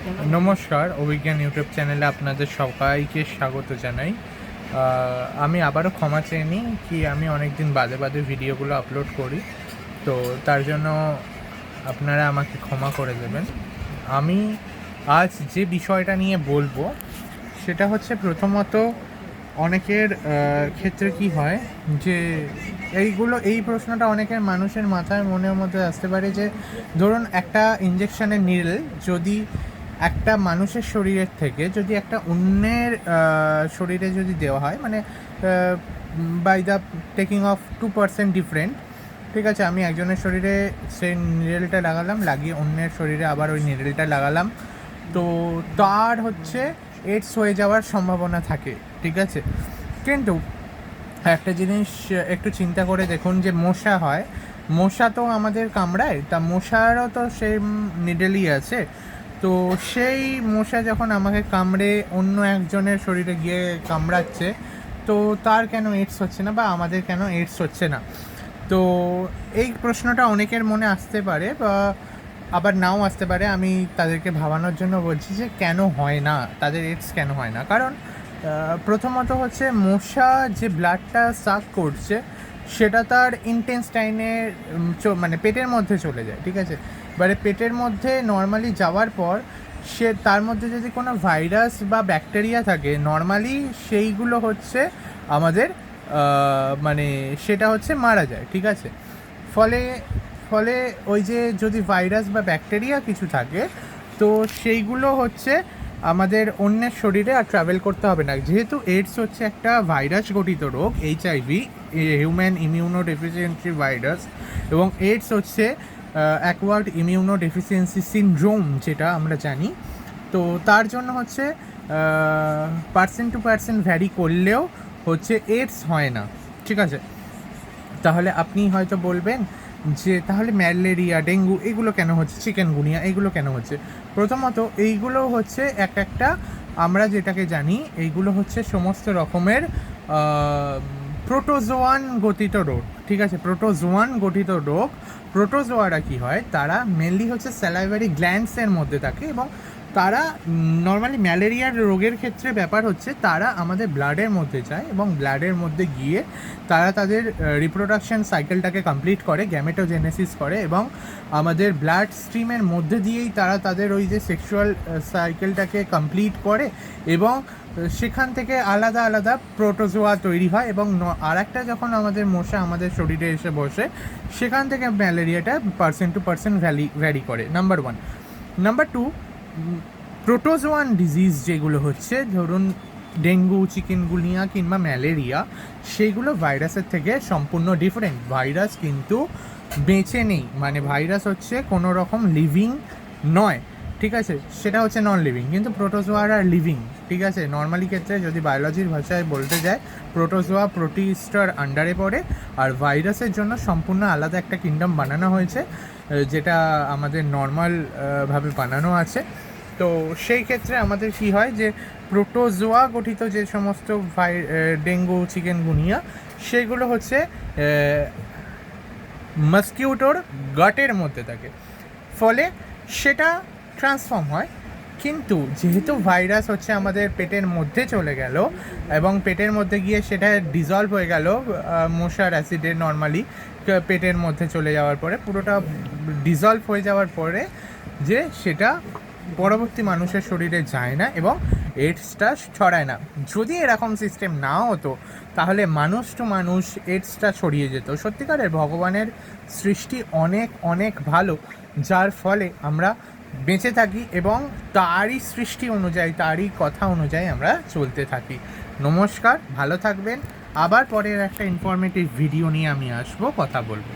নমস্কার, অভিজ্ঞান ইউটিউব চ্যানেলে আপনাদের সবাইকে স্বাগত জানাই। আমি আবারও ক্ষমা চেয়ে নিই কি আমি অনেক দিন বাদে বাদে ভিডিওগুলো আপলোড করি, তো তার জন্য আপনারা আমাকে ক্ষমা করে দেবেন। আমি আজ যে বিষয়টা নিয়ে বলবো সেটা হচ্ছে, প্রথমত অনেকের ক্ষেত্রে কি হয় যে এই প্রশ্নটা অনেকের মানুষের মাথায় মনের মধ্যে আসতে পারে যে, ধরুন একটা ইঞ্জেকশনের নিডল যদি একটা মানুষের শরীরের থেকে যদি একটা অন্যের শরীরে যদি দেওয়া হয়, মানে by the taking off 2% different, ঠিক আছে, আমি একজনের শরীরে সেই নিডলটা লাগালাম, লাগিয়ে অন্যের শরীরে আবার ওই নিডলটা লাগালাম, তো তার হচ্ছে এইডস হয়ে যাওয়ার সম্ভাবনা থাকে, ঠিক আছে। কিন্তু একটা জিনিস একটু চিন্তা করে দেখুন, যে মশা হয়, মশা তো আমাদের কামড়ায়, তা মশারও তো সেই নিডলই আছে, তো সেই মশা যখন আমাকে কামড়ে অন্য একজনের শরীরে গিয়ে কামড়াচ্ছে, তো তার কেন এইডস হচ্ছে না, বা আমাদের কেন এইডস হচ্ছে না? তো এই প্রশ্নটা অনেকের মনে আসতে পারে, বা আবার নাও আসতে পারে। আমি তাদেরকে ভাবানোর জন্য বলছি যে কেন হয় না, তাদের এইডস কেন হয় না। কারণ প্রথমত হচ্ছে, মশা যে ব্লাডটা সাক করছে সেটা তার ইন্টেস্টাইনে মানে পেটের মধ্যে চলে যায়, ঠিক আছে। এবারে পেটের মধ্যে নর্মালি যাওয়ার পর তার মধ্যে যদি কোনো ভাইরাস বা ব্যাকটেরিয়া থাকে, নর্মালি সেইগুলো হচ্ছে আমাদের মানে সেটা হচ্ছে মারা যায়, ঠিক আছে। ফলে ফলে ওই যে যদি ভাইরাস বা ব্যাকটেরিয়া কিছু থাকে, তো সেইগুলো হচ্ছে আমাদের অন্যের শরীরে আর ট্রাভেল করতে হবে না। যেহেতু এইডস হচ্ছে একটা ভাইরাস গঠিত রোগ, HIV, human immuno deficiency virus, এবং এইডস হচ্ছে অ্যাকোয়ার্ড ইমিউনো ডেফিসিয়েন্সি সিনড্রোম, যেটা আমরা জানি। তো তার জন্য হচ্ছে পার্সন টু পার্সন ভ্যারি করলেও হচ্ছে এইডস হয় না, ঠিক আছে। তাহলে আপনি হয়তো বলবেন যে তাহলে ম্যালেরিয়া, ডেঙ্গু এগুলো কেন হচ্ছে, চিকেনগুনিয়া এগুলো কেন হচ্ছে? প্রথমত এইগুলো হচ্ছে একটা, আমরা যেটাকে জানি, এইগুলো হচ্ছে সমস্ত রকমের প্রোটোজোয়ান গঠিত রোগ, ঠিক আছে। প্রোটোজোয়ান গঠিত রোগ। প্রোটোজোয়ারা কী হয়, তারা মেনলি হচ্ছে স্যালাইভারি গ্ল্যান্ডসের মধ্যে থাকে, এবং তারা নর্মালি ম্যালেরিয়ার রোগের ক্ষেত্রে ব্যাপার হচ্ছে তারা আমাদের ব্লাডের মধ্যে যায়, এবং ব্লাডের মধ্যে গিয়ে তারা তাদের রিপ্রোডাকশন সাইকেলটাকে কমপ্লিট করে, গ্যামেটোজেনেসিস করে, এবং আমাদের ব্লাড স্ট্রিমের মধ্যে দিয়েই তারা তাদের ওই যে সেক্সুয়াল সাইকেলটাকে কমপ্লিট করে, এবং সেখান থেকে আলাদা আলাদা প্রোটোজোয়া তৈরি হয়, এবং আর একটা যখন আমাদের মশা আমাদের শরীরে এসে বসে, সেখান থেকে ম্যালেরিয়াটা পার্সন টু পার্সন ভ্যারি করে, নাম্বার 1। নাম্বার 2, প্রোটোজোয়ান ডিজিজ যেগুলো হচ্ছে, ধরুন ডেঙ্গু, চিকেনগুনিয়া কিংবা ম্যালেরিয়া, সেইগুলো ভাইরাসের থেকে সম্পূর্ণ ডিফারেন্ট। ভাইরাস কিন্তু বেঁচে নেই, মানে ভাইরাস হচ্ছে কোনো রকম লিভিং নয়, ঠিক আছে, সেটা হচ্ছে নন লিভিং। কিন্তু প্রোটোজোয়ার আর লিভিং, ঠিক আছে। নর্মালি ক্ষেত্রে যদি বায়োলজির ভাষায় বলতে যায়, প্রোটোজোয়া প্রোটিস্টার আন্ডারে পড়ে, আর ভাইরাসের জন্য সম্পূর্ণ আলাদা একটা কিংডম বানানো হয়েছে, যেটা আমাদের নর্মাল ভাবে বানানো আছে। তো সেই ক্ষেত্রে আমাদের কি হয়, যে প্রোটোজোয়া গঠিত যে সমস্ত ডেঙ্গু, চিকেনগুনিয়া, সেগুলো হচ্ছে মস্কিউটোর গাটের মধ্যে থাকে, ফলে সেটা ট্রান্সফর্ম হয়। কিন্তু যেহেতু ভাইরাস হচ্ছে আমাদের পেটের মধ্যে চলে গেল, এবং পেটের মধ্যে গিয়ে সেটা ডিজলভ হয়ে গেল মশার অ্যাসিডে, নর্মালি পেটের মধ্যে চলে যাওয়ার পরে, পুরোটা ডিজলভ হয়ে যাওয়ার পরে, যে সেটা পরবর্তী মানুষের শরীরে যায় না এবং এইডসটা ছড়ায় না। যদি এরকম সিস্টেম না হতো, তাহলে মানুষ টু মানুষ এইডসটা ছড়িয়ে যেত। সত্যিকারের ভগবানের সৃষ্টি অনেক অনেক ভালো, যার ফলে আমরা বেঁচে থাকি, এবং তারই সৃষ্টি অনুযায়ী, তারই কথা অনুযায়ী আমরা চলতে থাকি। নমস্কার, ভালো থাকবেন। আবার পরের একটা ইনফরমেটিভ ভিডিও নিয়ে আমি আসবো, কথা বলবো।